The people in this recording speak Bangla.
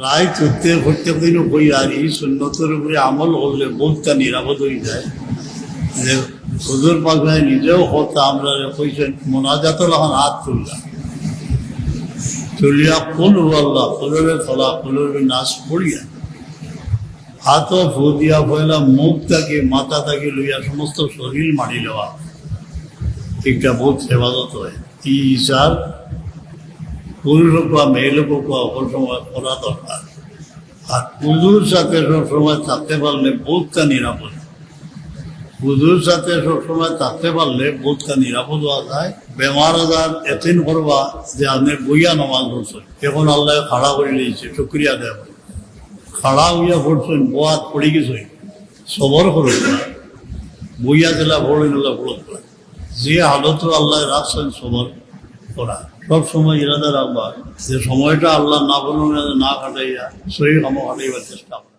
রায় প্রত্যেক দিনও কই আর এই সুন্নতের উপরে আমল করলে বহুতটা নিরাপদ হয়ে যায়। যে হুজুর পাকড়ায় নিজেও হতো আমরা কইছেন মোনাজাত এখন হাত তুলিয়া ফুল আল্লাহ ফুলবে ফলা ফুলবে নাচ পড়িয়া হাতও ফু দিয়া পয়লা মুখ তাকে মাথা তাকে লইয়া সমস্ত শরীর মারি লওয়া একটা বহুত হেফাজত হয়। এই হিসাব পুরুষ হোক বা মেয়ে লোক হোক অপর সময় করা দরকার। আর পুজোর সাথে সবসময় থাকতে পারলে বোধটা নিরাপদ। পুজোর সাথে সবসময় থাকতে পারলে বোধটা নিরাপদ হওয়া যায়। বেমার আজার এতদিন করবা যে আপনি বইয়া নমাজ পড়ছেন, এখন আল্লাহ খাড়া করে নিয়েছে, শুক্রিয়া দেয় খাড়া হইয়া পড়ছেন, বোয়াত পড়ে গেছে, সবর করুন না, বইয়া দিলা ভরে নিলা ভরত করা। যে হালত আল্লাহ রাখছেন সবর করা, সব সময় ইরাদা রাখবা যে সময়টা আল্লাহ না বলুন না কাটাইয়া সহি কাম কাটাইবার চেষ্টা করা।